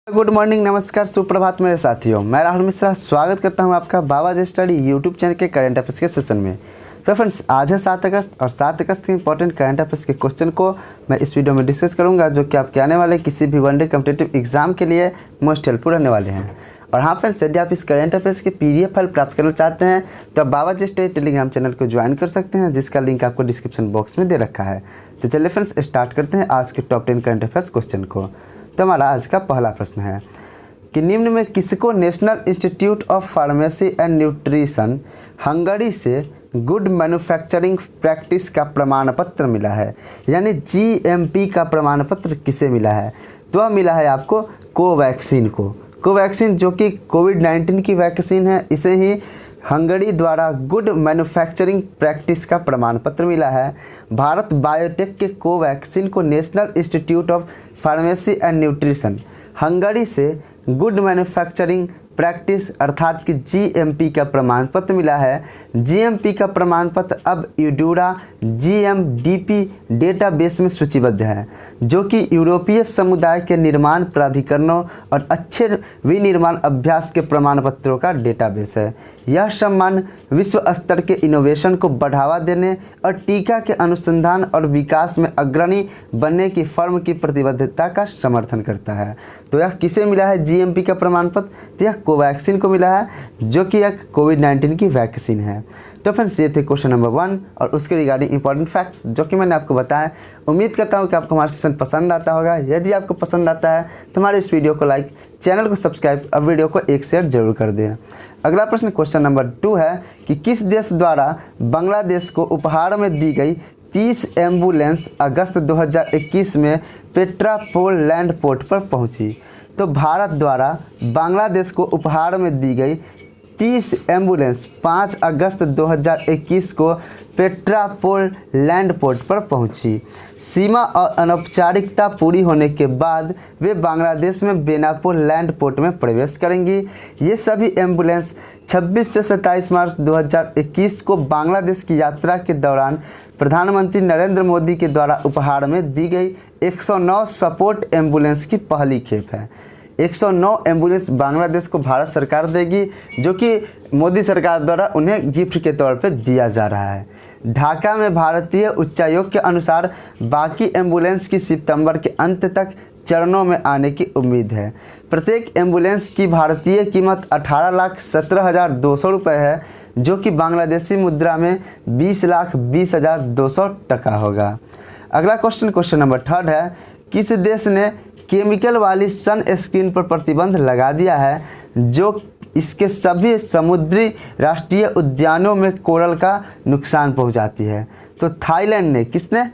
Good morning, नमस्कार, सुप्रभात मेरे साथियों। मैं राहुल मिश्रा स्वागत करता हूं आपका बाबा जी स्टडी यूट्यूब चैनल के करंट अफेयर्स के सेशन में। तो फ्रेंड्स, आज है 7 अगस्त और 7 अगस्त के इंपॉर्टेंट करंट अफेयर्स के क्वेश्चन को मैं इस वीडियो में डिस्कस करूंगा, जो कि आपके आने वाले किसी भी वनडे कॉम्पिटिटिव एग्जाम के लिए मोस्ट हेल्पफुल रहने वाले हैं। और हाँ फ्रेंड्स, यदि आप इस करंट अफेयर्स के PDF फाइल प्राप्त करना चाहते हैं तो आप बाबा जी स्टडी टेलीग्राम चैनल को ज्वाइन कर सकते हैं, जिसका लिंक आपको डिस्क्रिप्शन बॉक्स में दे रखा है। तो चलिए फ्रेंड्स, स्टार्ट करते हैं आज के टॉप 10 करंट अफेयर्स क्वेश्चन को। तो हमारा आज का पहला प्रश्न है कि निम्न में किसको national institute of pharmacy and nutrition Hungary से गुड मैन्युफैक्चरिंग प्रैक्टिस का प्रमाण पत्र मिला है, यानी GMP का प्रमाण पत्र किसे मिला है? तो वह मिला है आपको कोवैक्सीन को। कोवैक्सीन जो कि कोविड-19 की वैक्सीन है, इसे ही हंगरी द्वारा गुड मैन्युफैक्चरिंग प्रैक्टिस का प्रमाण पत्र मिला है। भारत बायोटेक के कोवैक्सीन को national institute of pharmacy and nutrition Hungary से गुड मैन्युफैक्चरिंग प्रैक्टिस अर्थात कि GMP का प्रमाण पत्र मिला है। GMP का प्रमाण पत्र अब यूडूरा GMDP डेटाबेस में सूचीबद्ध है, जो कि यूरोपीय समुदाय के निर्माण प्राधिकरणों और अच्छे विनिर्माण अभ्यास के प्रमाण पत्रों का डेटाबेस है। यह सम्मान विश्व स्तर के इनोवेशन को बढ़ावा देने और टीका के अनुसंधान और विकास में अग्रणी बनने की फर्म की प्रतिबद्धता का समर्थन करता है। तो यह किसे मिला है GMP का प्रमाण पत्र? तो यह कोवैक्सीन को मिला है, जो कि एक कोविड-19 की वैक्सीन है। तो फ्रेंड्स, ये थे क्वेश्चन नंबर 1 और उसके रिगार्डिंग इंपॉर्टेंट फैक्ट्स जो कि मैंने आपको बताया। उम्मीद करता हूँ कि आपको हमारा सेशन पसंद आता होगा। यदि आपको पसंद आता है तो हमारे इस वीडियो को लाइक, चैनल को सब्सक्राइब और वीडियो को एक शेयर जरूर कर दें। अगला प्रश्न क्वेश्चन नंबर 2 है कि किस देश द्वारा बांग्लादेश को उपहार में दी गई 30 एम्बुलेंस अगस्त 2021 में पेट्रापोल लैंड पोर्ट पर पहुंची? तो भारत द्वारा बांग्लादेश को उपहार में दी गई 30 एम्बुलेंस 5 अगस्त 2021 को पेट्रापोल लैंड पोर्ट पर पहुंची। सीमा और अनौपचारिकता पूरी होने के बाद वे बांग्लादेश में बेनापोल लैंड पोर्ट में प्रवेश करेंगी। ये सभी एम्बुलेंस 26 से 27 मार्च 2021 को बांग्लादेश की यात्रा के दौरान प्रधानमंत्री नरेंद्र मोदी के द्वारा उपहार में दी गई 109 सपोर्ट एम्बुलेंस की पहली खेप है। 109 एम्बुलेंस बांग्लादेश को भारत सरकार देगी, जो कि मोदी सरकार द्वारा उन्हें गिफ्ट के तौर पर दिया जा रहा है। ढाका में भारतीय उच्चायोग के अनुसार बाकी एम्बुलेंस की सितंबर के अंत तक चरणों में आने की उम्मीद है। प्रत्येक एम्बुलेंस की भारतीय कीमत 18,17,200 रुपये है, जो कि बांग्लादेशी मुद्रा में 20,20,200 टका होगा। अगला क्वेश्चन नंबर 3 है, किस देश ने केमिकल वाली सन स्क्रीन पर प्रतिबंध लगा दिया है, जो इसके सभी समुद्री राष्ट्रीय उद्यानों में कोरल का नुकसान पहुंचाती है? तो थाईलैंड ने, किसने?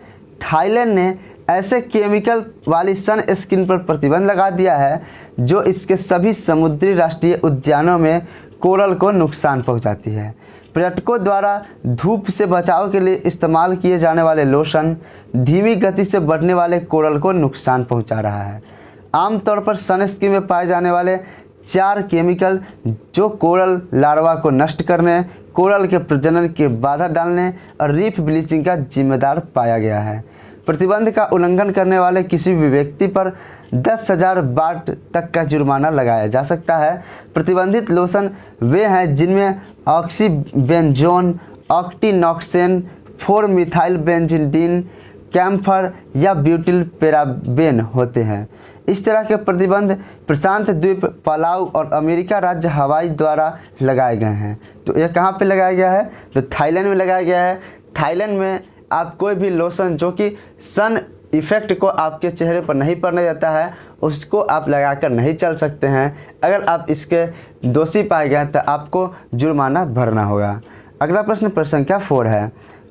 थाईलैंड ने ऐसे केमिकल वाली सन स्क्रीन पर प्रतिबंध लगा दिया है जो इसके सभी समुद्री राष्ट्रीय उद्यानों में कोरल को नुकसान पहुंचाती है। पर्यटकों द्वारा धूप से बचाव के लिए इस्तेमाल किए जाने वाले लोशन धीमी गति से बढ़ने वाले कोरल को नुकसान पहुंचा रहा है। आमतौर पर सनस्क्रीन में पाए जाने वाले 4 केमिकल जो कोरल लार्वा को नष्ट करने, कोरल के प्रजनन की बाधा डालने और रीफ ब्लीचिंग का जिम्मेदार पाया गया है। प्रतिबंध का उल्लंघन करने वाले किसी भी व्यक्ति पर 10,000 बाट तक का जुर्माना लगाया जा सकता है। प्रतिबंधित लोशन वे हैं जिनमें ऑक्सीबेंजोन, ऑक्टीनॉक्सेन, 4 मिथाइलबेंजीडीन, कैम्फर या ब्यूटिल पैराबेन होते हैं। इस तरह के प्रतिबंध प्रशांत द्वीप, पलाऊ और अमेरिका राज्य हवाई द्वारा लगाए गए हैं। तो यह कहाँ पे लगाया गया है? तो थाईलैंड में लगाया गया है। थाईलैंड में आप कोई भी लोशन जो कि सन इफ़ेक्ट को आपके चेहरे पर नहीं पड़ने देता है, उसको आप लगाकर नहीं चल सकते हैं। अगर आप इसके दोषी पाए गए तो आपको जुर्माना भरना होगा। अगला प्रश्न संख्या 4 है।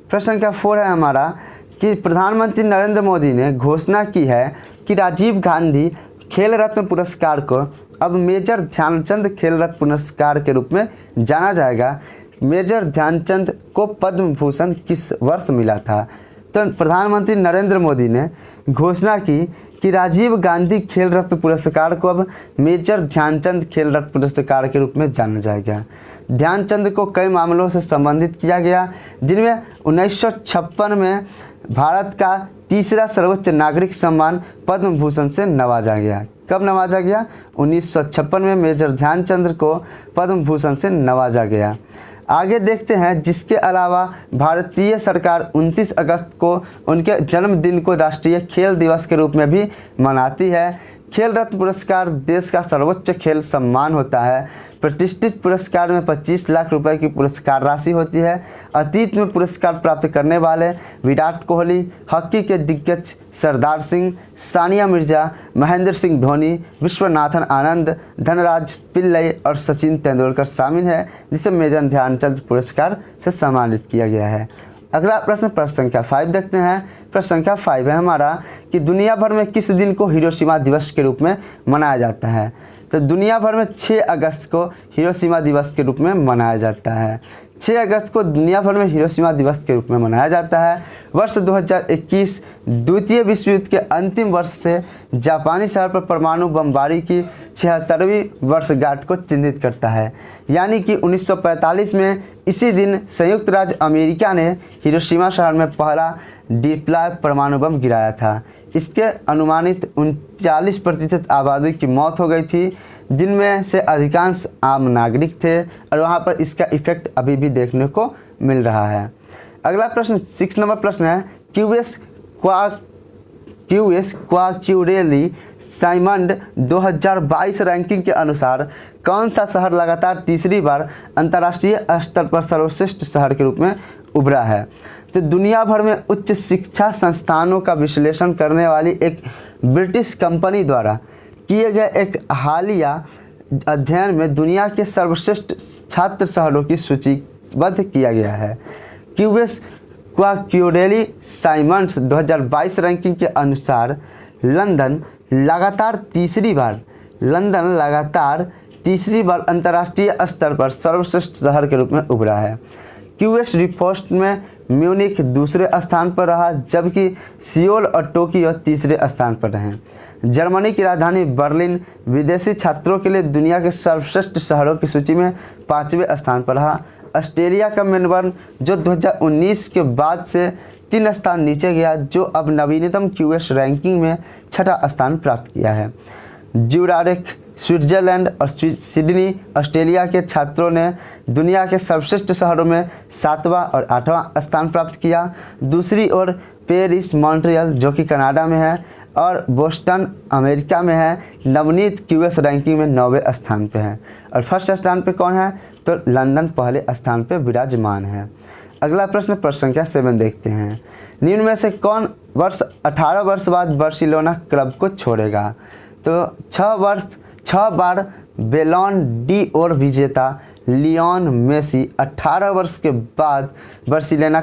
प्रश्न संख्या 4 है हमारा कि प्रधानमंत्री नरेंद्र मोदी ने घोषणा की है कि राजीव गांधी खेल रत्न पुरस्कार को अब मेजर ध्यानचंद खेल रत्न पुरस्कार के रूप में जाना जाएगा। मेजर ध्यानचंद को पद्म भूषण किस वर्ष मिला था? तो प्रधानमंत्री नरेंद्र मोदी ने घोषणा की कि राजीव गांधी खेल रत्न पुरस्कार को अब मेजर ध्यानचंद खेल रत्न पुरस्कार के रूप में जाना जाएगा। ध्यानचंद को कई मामलों से संबंधित किया गया, जिनमें 1956 में भारत का तीसरा सर्वोच्च नागरिक सम्मान पद्म भूषण से नवाजा गया। कब नवाजा गया? 1956 में मेजर ध्यानचंद को पद्म भूषण से नवाजा गया। आगे देखते हैं, जिसके अलावा भारतीय सरकार 29 अगस्त को उनके जन्मदिन को राष्ट्रीय खेल दिवस के रूप में भी मनाती है। खेल रत्न पुरस्कार देश का सर्वोच्च खेल सम्मान होता है। प्रतिष्ठित पुरस्कार में 25 लाख रुपए की पुरस्कार राशि होती है। अतीत में पुरस्कार प्राप्त करने वाले विराट कोहली, हॉकी के दिग्गज सरदार सिंह, सानिया मिर्जा, महेंद्र सिंह धोनी, विश्वनाथन आनंद, धनराज पिल्लई और सचिन तेंदुलकर शामिल है, जिसे मेजर ध्यानचंद पुरस्कार से सम्मानित किया गया है। अगला प्रश्न संख्या 5 देखते हैं। प्रश्न संख्या 5 है हमारा कि दुनिया भर में किस दिन को हिरोशिमा दिवस के रूप में मनाया जाता है? तो दुनिया भर में 6 अगस्त को हिरोशिमा दिवस के रूप में मनाया जाता है। 6 अगस्त को दुनिया भर में हिरोशिमा दिवस के रूप में मनाया जाता है। वर्ष 2021 द्वितीय विश्व युद्ध के अंतिम वर्ष से जापानी शहर पर परमाणु बमबारी की 76वीं वर्षगांठ को चिन्हित करता है। यानी कि 1945 में इसी दिन संयुक्त राज्य अमेरिका ने हिरोशिमा शहर में पहला डिप्लॉय परमाणु बम गिराया था। इसके अनुमानित 39% आबादी की मौत हो गई थी, जिनमें से अधिकांश आम नागरिक थे और वहां पर इसका इफेक्ट अभी भी देखने को मिल रहा है। अगला प्रश्न 6 नंबर प्रश्न है, क्यूएस क्वाक्यूरेली साइमंड 2022 रैंकिंग के अनुसार कौन सा शहर लगातार तीसरी बार अंतर्राष्ट्रीय स्तर पर सर्वश्रेष्ठ शहर के रूप में उभरा है? तो दुनिया भर में उच्च शिक्षा संस्थानों का विश्लेषण करने वाली एक ब्रिटिश कंपनी द्वारा किए गए एक हालिया अध्ययन में दुनिया के सर्वश्रेष्ठ छात्र शहरों की सूचीबद्ध किया गया है। क्यूएस क्वाक्यूरेली साइमंड्स 2022 रैंकिंग के अनुसार लंदन लगातार तीसरी बार अंतर्राष्ट्रीय स्तर पर सर्वश्रेष्ठ शहर के रूप में उभरा है। क्यूएस रिपोर्ट में म्यूनिख दूसरे स्थान पर रहा, जबकि सियोल और टोक्यो तीसरे स्थान पर रहे। जर्मनी की राजधानी बर्लिन विदेशी छात्रों के लिए दुनिया के सर्वश्रेष्ठ शहरों की सूची में 5वें स्थान पर रहा। ऑस्ट्रेलिया का मेलबर्न, जो 2019 के बाद से 3 स्थान नीचे गया, जो अब नवीनतम क्यूएस रैंकिंग में 6ठा स्थान प्राप्त किया है। ज्यूरारिक स्विट्जरलैंड और सिडनी ऑस्ट्रेलिया के छात्रों ने दुनिया के सर्वश्रेष्ठ शहरों में 7वां और 8वां स्थान प्राप्त किया। दूसरी ओर पेरिस मॉन्ट्रियल, जो कि कनाडा में है, और बोस्टन अमेरिका में है, नवनीत क्यूएस रैंकिंग में 9वें स्थान पे है। और फर्स्ट स्थान पे कौन है? तो लंदन पहले स्थान पे विराजमान है। अगला प्रश्न संख्या 7 देखते हैं। निम्न में से कौन 18 वर्ष बाद बार्सिलोना क्लब को छोड़ेगा? तो 6 बार बेलोन डी ओर विजेता लियोन मेसी 18 वर्ष के बाद बार्सिलोना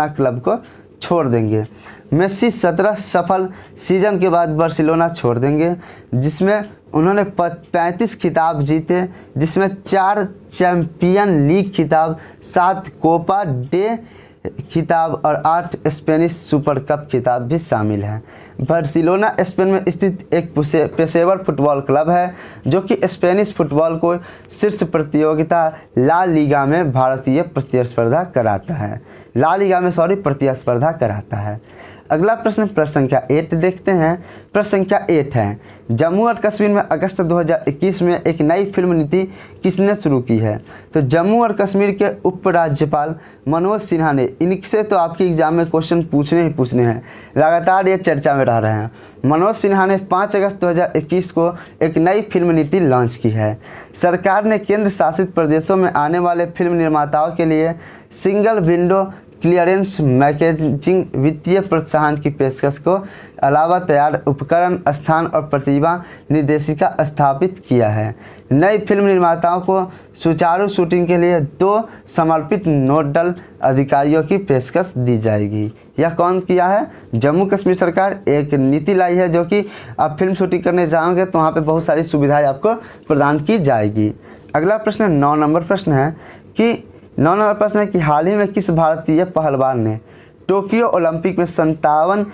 क्लब को छोड़ देंगे। मेसी 17 सफल सीजन के बाद बार्सिलोना छोड़ देंगे, जिसमें उन्होंने 35 खिताब जीते, जिसमें 4 चैंपियन लीग खिताब, 7 कोपा डे खिताब और 8 स्पेनिश सुपर कप खिताब भी शामिल हैं। बार्सिलोना स्पेन में स्थित एक पेशेवर फुटबॉल क्लब है, जो कि स्पेनिश फुटबॉल को शीर्ष प्रतियोगिता ला लीगा में प्रतिस्पर्धा कराता है। अगला प्रश्न संख्या 8 देखते हैं। प्रश्न संख्या 8 है, जम्मू और कश्मीर में अगस्त 2021 में एक नई फिल्म नीति किसने शुरू की है? तो जम्मू और कश्मीर के उपराज्यपाल मनोज सिन्हा ने। इनसे तो आपके एग्जाम में क्वेश्चन पूछने हैं, लगातार ये चर्चा में रह रहे हैं। मनोज सिन्हा ने 5 अगस्त 2021 को एक नई फिल्म नीति लॉन्च की है। सरकार ने केंद्र शासित प्रदेशों में आने वाले फिल्म निर्माताओं के लिए सिंगल विंडो क्लियरेंस मैकेजिंग वित्तीय प्रोत्साहन की पेशकश को अलावा तैयार उपकरण, स्थान और प्रतिभा निर्देशिका स्थापित किया है। नई फिल्म निर्माताओं को सुचारू शूटिंग के लिए 2 समर्पित नोडल अधिकारियों की पेशकश दी जाएगी। यह कौन किया है? जम्मू कश्मीर सरकार एक नीति लाई है, जो कि आप फिल्म शूटिंग करने जाओगे तो वहाँ पे बहुत सारी सुविधाएं आपको प्रदान की जाएगी। अगला प्रश्न 9 नंबर प्रश्न है कि हाल ही में किस भारतीय पहलवान ने टोक्यो ओलंपिक में 57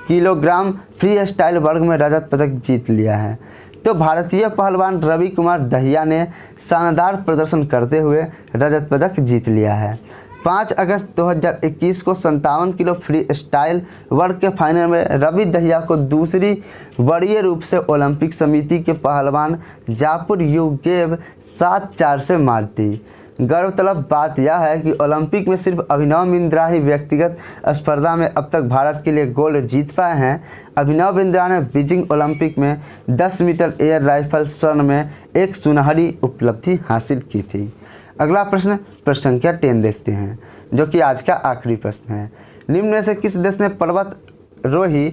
किलोग्राम फ्री स्टाइल वर्ग में रजत पदक जीत लिया है? तो भारतीय पहलवान रवि कुमार दहिया ने शानदार प्रदर्शन करते हुए रजत पदक जीत लिया है। 5 अगस्त 2021 को 57 किलो फ्री स्टाइल वर्ग के फाइनल में रवि दहिया को दूसरी वरीय रूप से ओलंपिक समिति के पहलवान जापुर युगेव 7-4 से मात दी। गौरतलब बात यह है कि ओलंपिक में सिर्फ अभिनव बिंद्रा ही व्यक्तिगत स्पर्धा में अब तक भारत के लिए गोल्ड जीत पाए हैं। अभिनव बिंद्रा ने बीजिंग ओलंपिक में 10 मीटर एयर राइफल स्वर्ण में एक सुनहरी उपलब्धि हासिल की थी। अगला प्रश्न संख्या 10 देखते हैं, जो कि आज का आखिरी प्रश्न है। निम्न में से किस देश ने पर्वतारोही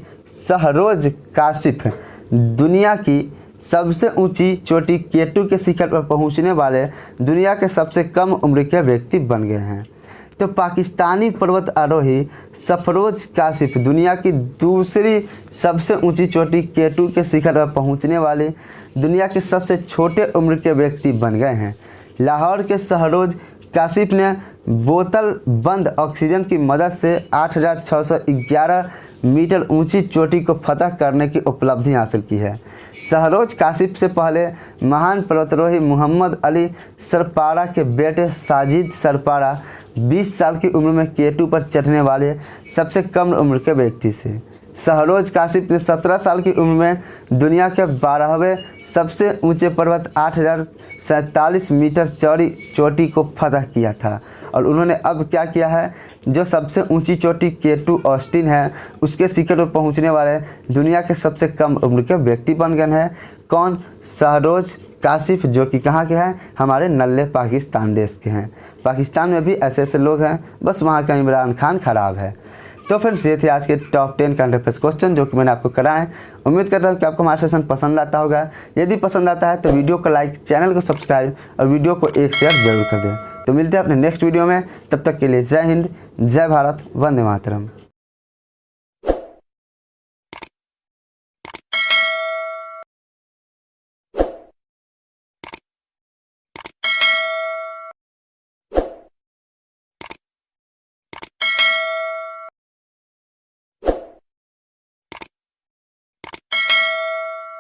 शहरोज काशिफ दुनिया की सबसे ऊंची चोटी K2 के शिखर पर पहुंचने वाले दुनिया के सबसे कम उम्र के व्यक्ति बन गए हैं? तो पाकिस्तानी पर्वत आरोही सरफरोज काशिफ दुनिया की दूसरी सबसे ऊंची चोटी K2 के शिखर पर पहुंचने वाले दुनिया के सबसे छोटे उम्र के व्यक्ति बन गए हैं। लाहौर के सरफरोज काशिफ ने बोतल बंद ऑक्सीजन की मदद से 8,611 मीटर ऊंची चोटी को फतह करने की उपलब्धि हासिल की है। सरफरोज काशिफ से पहले महान पर्वतारोही मोहम्मद अली सरपारा के बेटे साजिद सरपारा 20 साल की उम्र में K2 पर चढ़ने वाले सबसे कम उम्र के व्यक्ति थे। सरफरोज काशिफ ने 17 साल की उम्र में दुनिया के 12वें सबसे ऊंचे पर्वत 8,047 मीटर चौड़ी चोटी को फतह किया था। और उन्होंने अब क्या किया है, जो सबसे ऊंची चोटी K2 ऑस्टिन है उसके शिखर पर पहुंचने वाले दुनिया के सबसे कम उम्र के व्यक्ति बन गए हैं। कौन? सरफरोज काशिफ, जो कि कहाँ के हैं? हमारे नल्ले पाकिस्तान देश के हैं। पाकिस्तान में भी ऐसे ऐसे लोग हैं, बस वहाँ का इमरान खान खराब है। तो फ्रेंड्स, ये थे आज के टॉप 10 करंट अफेयर्स क्वेश्चन जो कि मैंने आपको कराए। उम्मीद करता हूँ कि आपको हमारा सेशन पसंद आता होगा। यदि पसंद आता है तो वीडियो को लाइक, चैनल को सब्सक्राइब और वीडियो को एक शेयर जरूर कर दें। तो मिलते हैं अपने नेक्स्ट वीडियो में, तब तक के लिए जय हिंद, जय भारत, वंदे मातरम।